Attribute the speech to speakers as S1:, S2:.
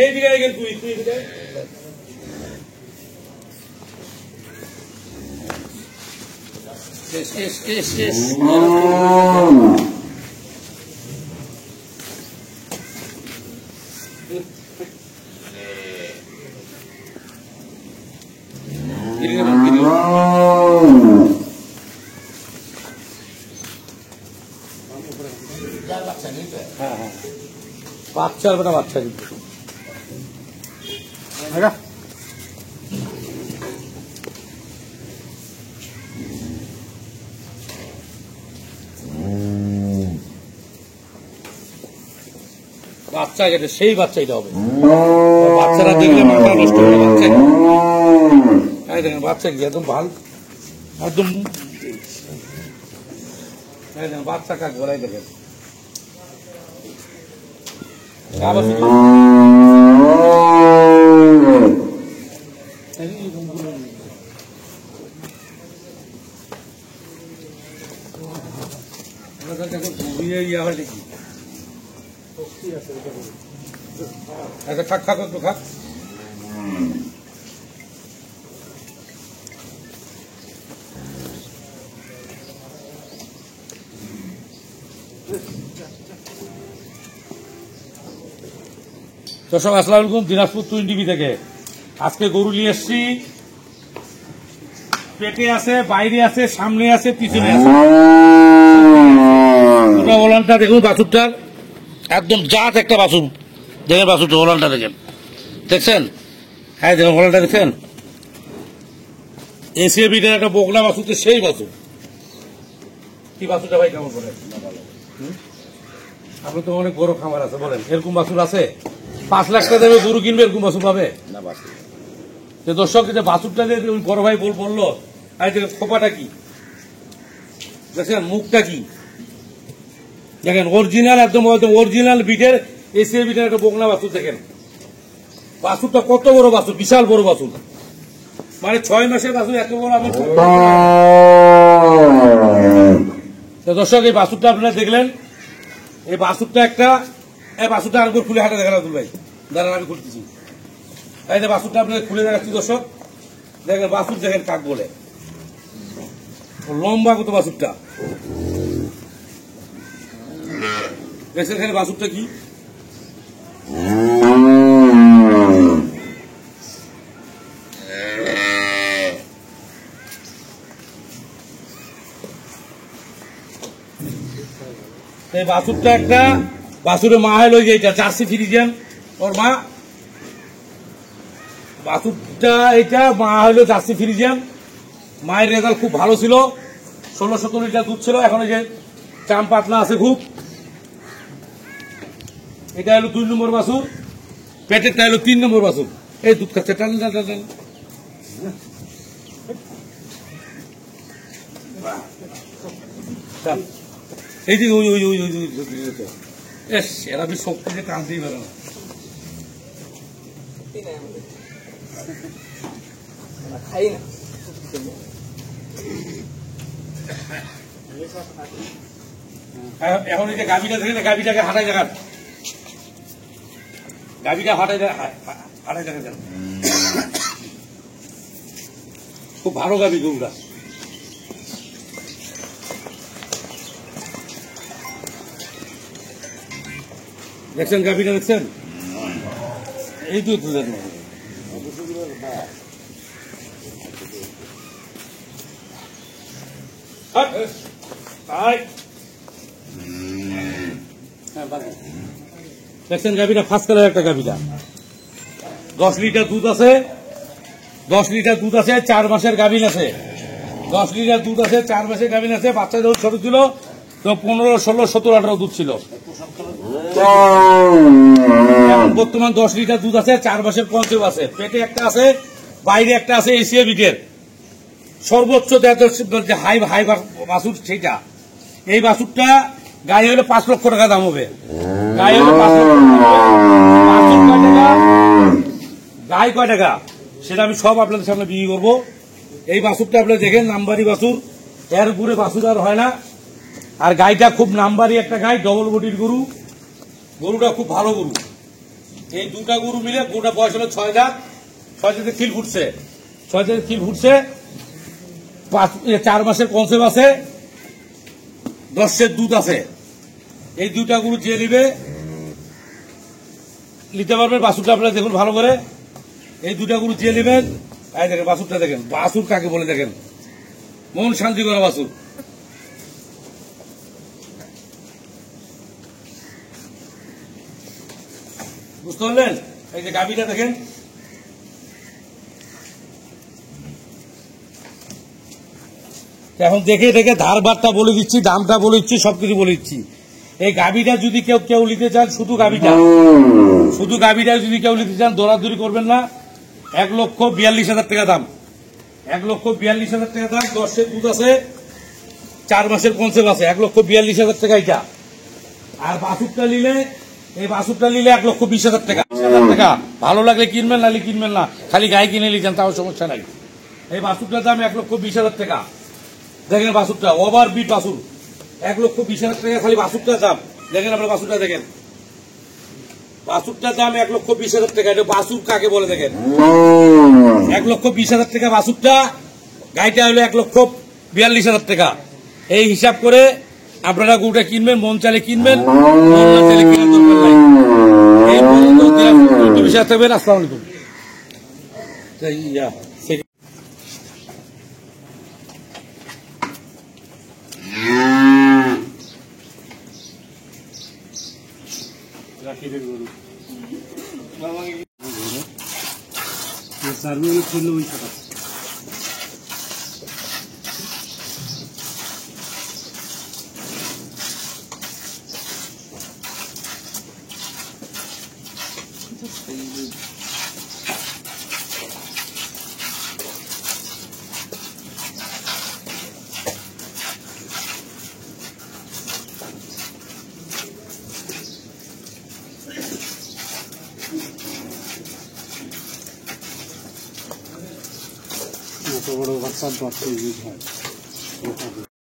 S1: এইদিকে গেল তুই তুই এদিকে শেষ বাচ্চার বেটা বাচ্চা কিন্তু বাচ্চা গেছে সেই বাচ্চা এটা হবে বাচ্চারা দেখলে মাথা নষ্ট করে বাচ্চা দেখেন বাচ্চা কি একদম ভাল একদম বাচ্চা কাক বলাই দেখেন ইয়া হয় দেখি আচ্ছা খাক খাক একটু খাক দর্শক আসসালামু আলাইকুম দিনাজপুর 20 থেকে আজকে গরু নিয়ে এসছি পেটে আছে বাইরে আছে সামনে আছে পিছনে আছে ওলানটা দেখুন বাছুরটার একদম জাত একটা বাছুর দেখেন বাছুরটা ওলানটা দেখছেন হ্যাঁ দেখুন ওলানটা দেখছেন এসিএ বিটের একটা বকলা বাছুর সেই বাছুর কি বাছুরটা ভাই কেমন বলেন আপনি তো অনেক বড় খামার আছে বলেন এরকম বাছুর আছে 5 লাখ টাকা দেবে গরু কিনবে এরকম বাছুর পাবে না দর্শক যে বাছুরটা যে বড় ভাই বললো খোপাটা কি দেখছেন মুখটা কি দেখেন অরিজিনাল একদম অরিজিনাল বিটের এসিএ বিটের একটা বকনা বাছুর দেখেন বাছুরটা কত বড় বাছুর বিশাল বড় বাছুর মানে 6 মাসের বাছুর এত বড় আমি দর্শক এই বাছুরটা আপনারা দেখলেন এই বাছুরটা একটা এই বাছুরটা আর খুলে হাঁটা দেখা রাখুন ভাই দাঁড়ান আমি খুলতেছি এই যে বাছুরটা আপনাদের খুলে দেখাচ্ছি দর্শক দেখেন বাছুর দেখেন কাক বলে লম্বা কত বাছুরটা দেখছেন এখানে বাছুরটা কি এই বাছুরটা একটা বাছুরের মা হলো এইটা জার্সি ফ্রিজিয়ান ওর মা বাছুরটা এটা মা হলো জার্সি ফ্রিজিয়ান মায়ের রেজাল্ট খুব ভালো ছিল 16-17 লিটার দুধ ছিল এখন এই যে চাম পাতলা আছে খুব এটা হলো 2 নম্বর বাছুর পেটেরটা হলো 3 নম্বর বাছুর এই দুধ খাচ্ছে টান টান টান এই যে ওই ওই ওই ওই এস এরা বি শক্তি যে টানতেই পারে না খাই না এখন এই যে গাভীটা দেখে গাভীটাকে হাঁটাই দেখান গাভীটা হাঁটাই দেখান খুব ভালো গাভী গরুটা দেখছেন গাভীটা দেখছেন এই দুধ দেখছেন গাভীটা ফার্স্ট কালার একটা গাভীটা 10 লিটার দুধ আছে 10 লিটার দুধ আছে 4 মাসের গাভীন আছে 10 লিটার দুধ আছে 4 মাসের গাভীন আছে বাচ্চা যখন ছোট ছিল তো 15, 16, 17, 18 দুধ ছিল এখন বর্তমান 10 লিটার দুধ আছে 4 মাসের কনসেপ্ট আছে পেটে একটা আছে বাইরে একটা আছে এসিএ বিটের সর্বোচ্চ যে হাই হাই বাছুর সেটা এই বাছুরটা গায়ে হলে 5 লক্ষ টাকা দাম হবে গায়ে হলে 5 লক্ষ টাকা গায়ে কয় টাকা সেটা আমি সব আপনাদের সামনে বিক্রি করবো এই বাছুরটা আপনারা দেখেন নাম্বারি বাছুর এর উপরে বাছুর আর হয় না আর গাইটা খুব নাম্বারি একটা গাই ডবল বডির গরু গরুটা খুব ভালো গরু এই দুটা গরু মিলে গরুটা বয়স হলো 6 দাঁত। 6 দাঁতে খিল ফুটছে, 6 দাঁতে খিল ফুটছে। 4 মাসের কনসেপ্ট আছে, 10 দুধ আছে। এই দুটা গরু যে নিতে পারবেন। বাছুরটা আপনারা দেখুন ভালো করে, এই দুটা গরু যে নেবেন। এই দেখেন বাছুরটা, দেখেন বাছুর কাকে বলে, দেখেন মন শান্তি করা বাছুর। বুঝতে পারলেন? এই যে গাভীটা দেখেন, এখন দেখে দেখে ধার বারটা বলে দিচ্ছি, দামটা বলে দিচ্ছি, সবকিছু বলে দিচ্ছি। এই গাভীটা যদি কেউ নিতে চান, শুধু গাভীটা যদি কেউ নিতে চান, দৌড়াদৌড়ি করবেন না। 1,42,000 টাকা দাম, 1,42,000 টাকা দাম। 10 দুধ আছে, 4 মাসের কনসেপ্ট আছে। 1,42,000 টাকা এটা। আর বাছুরটা নিলে, এই বাছুরটা নিলে 1,20,000 টাকা। ভালো লাগলে কিনবেন, নাহলে কিনবেন না। খালি গায়ে কিনে নিয়েছেন তাও সমস্যা নাই। এই বাছুরটার দাম 1,20,000 টাকা। দেখেন বাছুরটা ওভার বিট বাছুর, 1,20,000 টাকা খালি বাছুরটার দাম। দেখেন আপনার বাছুরটা, দেখেন বাছুরটার দাম 1,20,000 টাকা। এটা বাছুর কাকে বলে দেখেন, 1,20,000 টাকা বাছুরটা। গাইটা হলো 1,42,000 টাকা। এই হিসাব করে আপনারা গরুটা কিনবেন, মন চাইলে কিনবেন, মন না চাইলে কিনে দরকার নাই। এই পর্যন্ত বিষয় থাকবেন। আসসালামু আলাইকুম।
S2: এত বড় বাচ্চা 10 কেজি হয়।